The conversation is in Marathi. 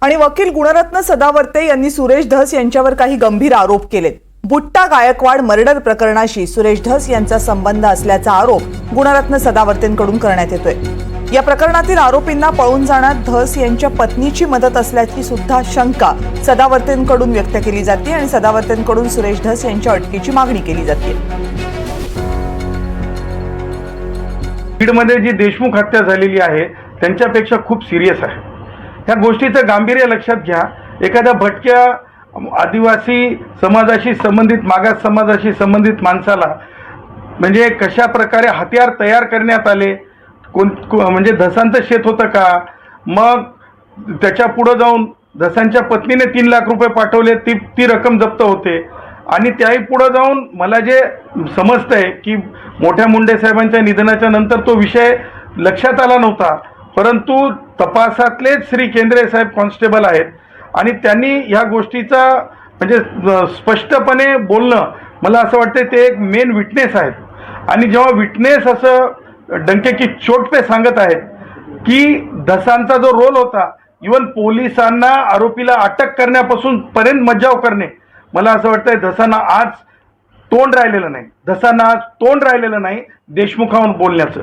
आणि वकील गुणरत्न सदावर्ते यांनी सुरेश धस यांच्यावर काही गंभीर आरोप केलेत। बुट्टा गायकवाड मर्डर प्रकरणाशी सुरेश धस यांचा संबंध असल्याचा आरोप गुणरत्न सदावर्तेंकडून करण्यात येतोय। या प्रकरणातील आरोपींना पळून जाण्यात धस यांच्या पत्नीची मदत असल्याची सुद्धा शंका सदावर्तेंकडून व्यक्त केली जाते आणि सदावर्तेंकडून सुरेश धस यांच्या अटकेची मागणी केली जाते। बीडमध्ये जी देशमुख हत्या झालेली आहे त्यांच्यापेक्षा खूप सिरियस आहे। ह्या गोष्टीचं गांभीर्य लक्षात घ्या। एखाद्या भटक्या आदिवासी समाजाशी संबंधित मागास समाजाशी संबंधित माणसाला म्हणजे कशा प्रकारे हत्यार तयार करण्यात आले, म्हणजे धसांचं शेत होतं का, मग त्याच्या पुढे जाऊन धसांच्या पत्नीने 3 लाख रुपये पाठवले, ती रक्कम जप्त होते। आणि त्याही पुढे जाऊन मला जे समजतंय की मोठ्या मुंडे साहेबांच्या निधनाच्या नंतर तो विषय लक्षात आला नव्हता, परंतु तपासातलेच श्री केंद्रे साहेब कॉन्स्टेबल आहेत आणि त्यांनी ह्या गोष्टीचा म्हणजे स्पष्टपणे बोलणं, मला असं वाटतं ते एक मेन विटनेस आहेत। आणि जेव्हा विटनेस असं डंके की चोट पे सांगत आहेत की धसांचा जो रोल होता, इवन पोलिसांना आरोपीला अटक करण्यापासून पर्यंत मज्जाव करणे, मला असं वाटतंय धसांना आज तोंड राहिलेलं नाही देशमुखावरून बोलण्याचं।